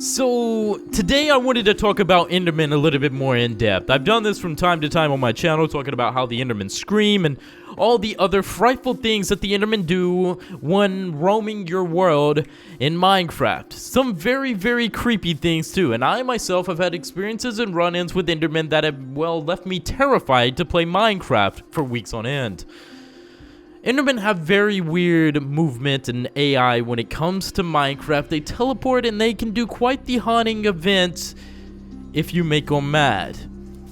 So, today I wanted to talk about Enderman a little bit more in depth. I've done this from time to time on my channel, talking about how the Endermen scream and all the other frightful things that the Endermen do when roaming your world in Minecraft. Some very, very creepy things too, and I myself have had experiences and run-ins with Endermen that have, well, left me terrified to play Minecraft for weeks on end. Endermen have very weird movement and AI when it comes to Minecraft. They teleport and they can do quite the haunting event if you make them mad.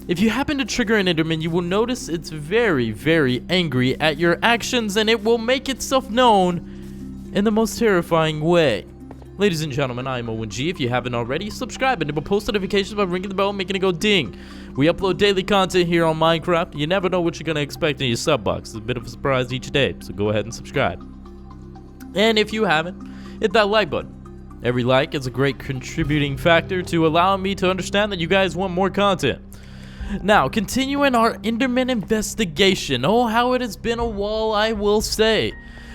If you happen to trigger an Enderman, you will notice it's very, very angry at your actions and it will make itself known in the most terrifying way. Ladies and gentlemen, I am Owen G. If you haven't already, subscribe and enable post notifications by ringing the bell and making it go ding. We upload daily content here on Minecraft. You never know what you're going to expect in your sub box. It's a bit of a surprise each day, so go ahead and subscribe. And if you haven't, hit that like button. Every like is a great contributing factor to allowing me to understand that you guys want more content. Now, continuing our Enderman investigation. Oh, how it has been a while, I will say.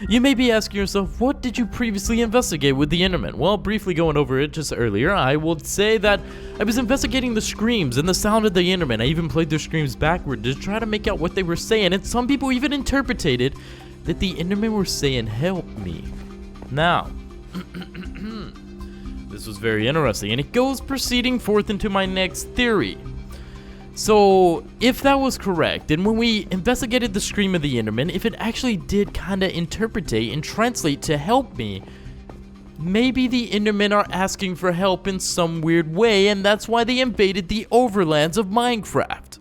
You may be asking yourself, what did you previously investigate with the Enderman? Well, briefly going over it just earlier, I will say that I was investigating the screams and the sound of the Enderman. I even played their screams backward to try to make out what they were saying, and some people even interpreted that the Endermen were saying, "Help me." Now, this was very interesting, and it goes proceeding forth into my next theory. So, if that was correct, and when we investigated the scream of the Enderman, if it actually did kinda interpretate and translate to help me, maybe the Endermen are asking for help in some weird way, and that's why they invaded the overlands of Minecraft.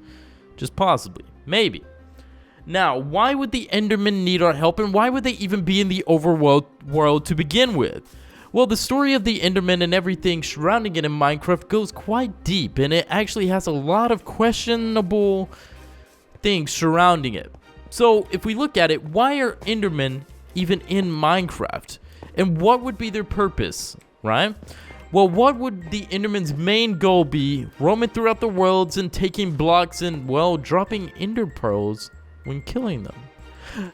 Just possibly. Maybe. Now, why would the Endermen need our help, and why would they even be in the overworld to begin with? Well, the story of the Enderman and everything surrounding it in Minecraft goes quite deep, and it actually has a lot of questionable things surrounding it. So, if we look at it, why are Endermen even in Minecraft? And what would be their purpose, right? Well, what would the Enderman's main goal be, roaming throughout the worlds and taking blocks and, well, dropping ender pearls when killing them?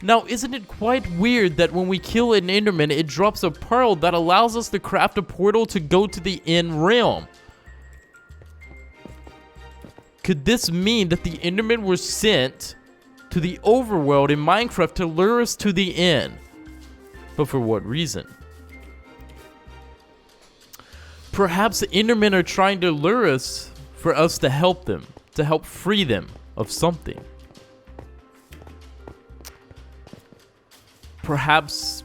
Now, isn't it quite weird that when we kill an Enderman, it drops a pearl that allows us to craft a portal to go to the end realm? Could this mean that the Endermen were sent to the overworld in Minecraft to lure us to the end? But for what reason? Perhaps the Endermen are trying to lure us for us to help them, to help free them of something. Perhaps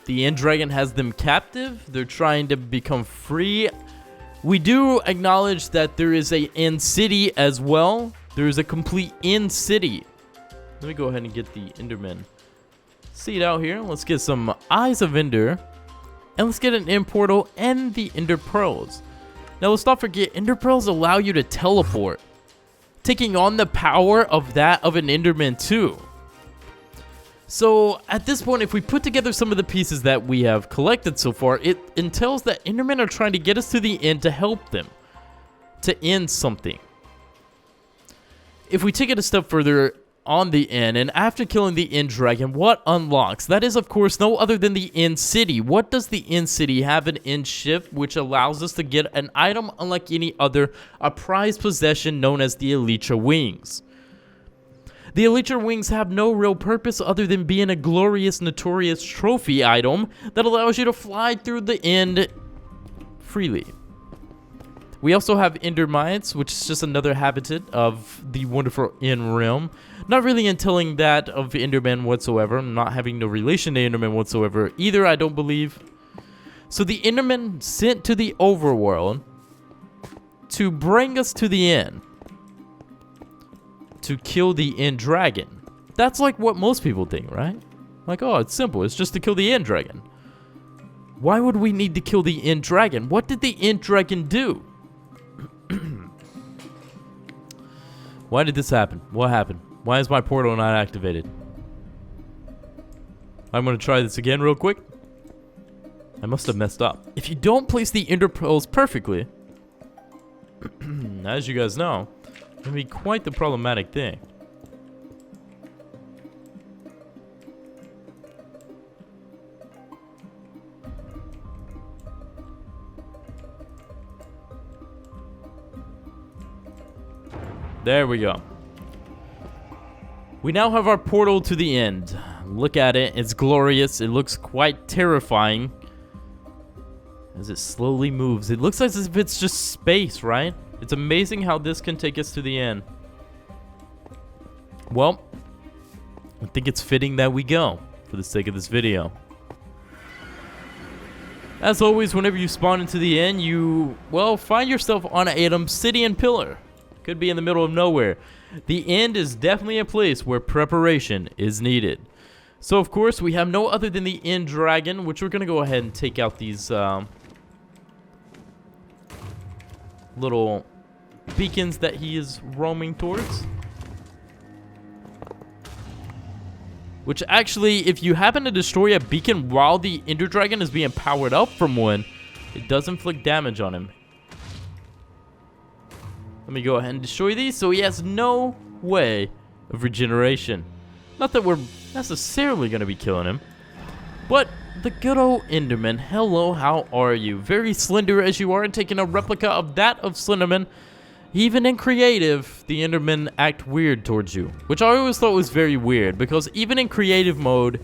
the End Dragon has them captive. They're trying to become free. We do acknowledge that there is a End City as well. There is a complete End City. Let me go ahead and get the Enderman seed out here. Let's get some Eyes of Ender. And let's get an End Portal and the Ender Pearls. Now let's not forget, Ender Pearls allow you to teleport, taking on the power of that of an Enderman too. So, at this point, if we put together some of the pieces that we have collected so far, it entails that Endermen are trying to get us to the end to help them, to end something. If we take it a step further on the end, and after killing the End Dragon, what unlocks? That is, of course, no other than the End City. What does the End City have? An End Ship, which allows us to get an item unlike any other, a prized possession known as the Elytra Wings. The Elytra Wings have no real purpose other than being a glorious, notorious trophy item that allows you to fly through the end freely. We also have Endermites, which is just another habitat of the wonderful End Realm. Not really entailing that of Enderman whatsoever, not having no relation to Enderman whatsoever either, I don't believe. So the Enderman sent to the overworld to bring us to the end. To kill the End Dragon. That's like what most people think, right? Like, oh, it's simple. It's just to kill the End Dragon. Why would we need to kill the End Dragon? What did the End Dragon do? Why did this happen? What happened? Why is my portal not activated? I'm going to try this again real quick. I must have messed up. If you don't place the Ender Pearls perfectly, as you guys know, it can be quite the problematic thing. There we go. We now have our portal to the end. Look at it. It's glorious. It looks quite terrifying as it slowly moves. It looks as if it's just space, right? It's amazing how this can take us to the end. Well, I think it's fitting that we go for the sake of this video. As always, whenever you spawn into the end, you, well, find yourself on an obsidian pillar. Could be in the middle of nowhere. The end is definitely a place where preparation is needed. So, of course, we have no other than the end dragon, which we're going to go ahead and take out these little beacons that he is roaming towards. Which actually, if you happen to destroy a beacon while the Ender Dragon is being powered up from one, it does inflict damage on him. Let me go ahead and destroy these so he has no way of regeneration. Not that we're necessarily going to be killing him. But the good old Enderman, hello, how are you? Very slender as you are, and taking a replica of that of Slenderman. Even in creative, the Endermen act weird towards you, which I always thought was very weird, because even in creative mode,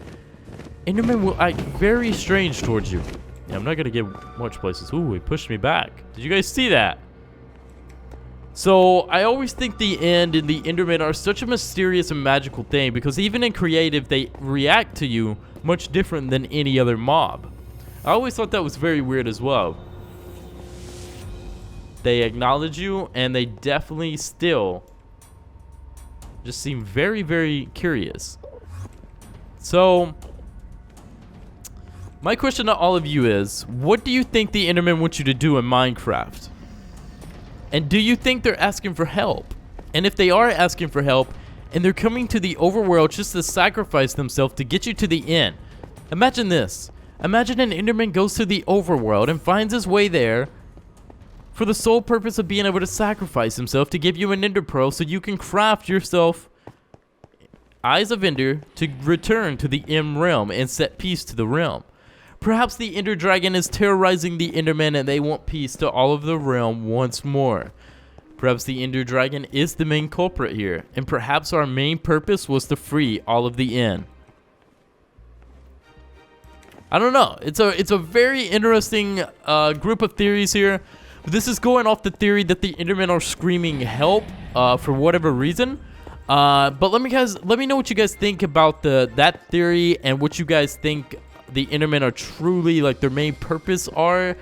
Endermen will act very strange towards you. Yeah, I'm not going to get much places. Ooh, he pushed me back. Did you guys see that? So, I always think the end and the Endermen are such a mysterious and magical thing, because even in creative, they react to you much different than any other mob. I always thought that was very weird as well. They acknowledge you, and they definitely still just seem very, very curious. So, my question to all of you is, what do you think the Endermen want you to do in Minecraft? And do you think they're asking for help? And if they are asking for help, and they're coming to the overworld just to sacrifice themselves to get you to the end. Imagine this. Imagine an Enderman goes to the overworld and finds his way there for the sole purpose of being able to sacrifice himself to give you an Ender Pearl so you can craft yourself Eyes of Ender to return to the Em realm and set peace to the realm. Perhaps the Ender Dragon is terrorizing the Endermen and they want peace to all of the realm once more. Perhaps the Ender Dragon is the main culprit here, and perhaps our main purpose was to free all of the End. I don't know. It's a very interesting group of theories here. This is going off the theory that the Endermen are screaming help for whatever reason. But let me know what you guys think about that theory, and what you guys think the Endermen are truly, like, their main purpose are,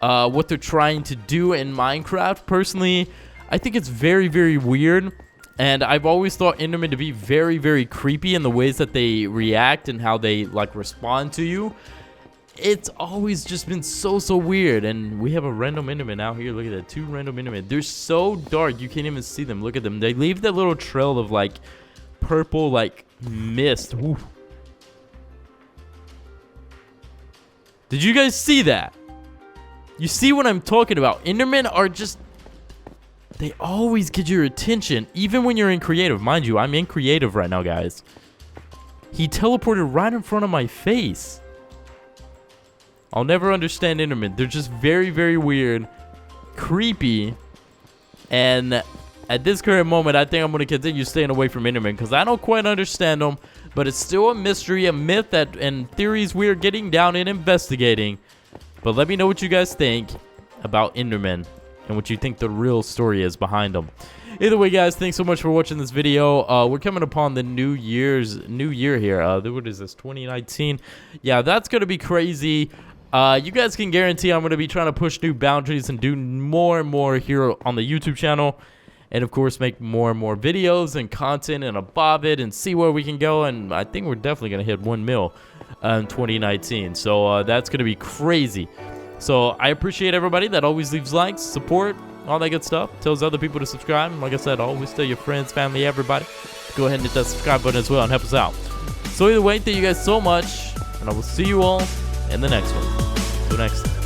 what they're trying to do in Minecraft. Personally, I think it's very, very weird, and I've always thought Endermen to be very, very creepy in the ways that they react and how they, like, respond to you. It's always just been so weird. And we have a random Enderman out here. Look at that, 2 random Endermen. They're so dark you can't even see them. Look at them. They leave that little trail of, like, purple, like, mist. Ooh. Did you guys see that? You see what I'm talking about? Endermen are just, they always get your attention, even when you're in creative. Mind you, I'm in creative right now, guys. He teleported right in front of my face. I'll never understand Endermen. They're just very, very weird, creepy, and at this current moment, I think I'm going to continue staying away from Endermen because I don't quite understand them, but it's still a mystery, a myth, and theories we're getting down and investigating. But let me know what you guys think about Endermen and what you think the real story is behind them. Either way, guys, thanks so much for watching this video. We're coming upon the new year here. What is this, 2019? Yeah, that's going to be crazy. You guys can guarantee I'm going to be trying to push new boundaries and do more and more here on the YouTube channel. And, of course, make more and more videos and content and above it and see where we can go. And I think we're definitely going to hit 1 mil in 2019. So that's going to be crazy. So I appreciate everybody that always leaves likes, support, all that good stuff. Tells other people to subscribe. And like I said, always tell your friends, family, everybody. Go ahead and hit that subscribe button as well and help us out. So either way, thank you guys so much. And I will see you all in the next one. Till next time.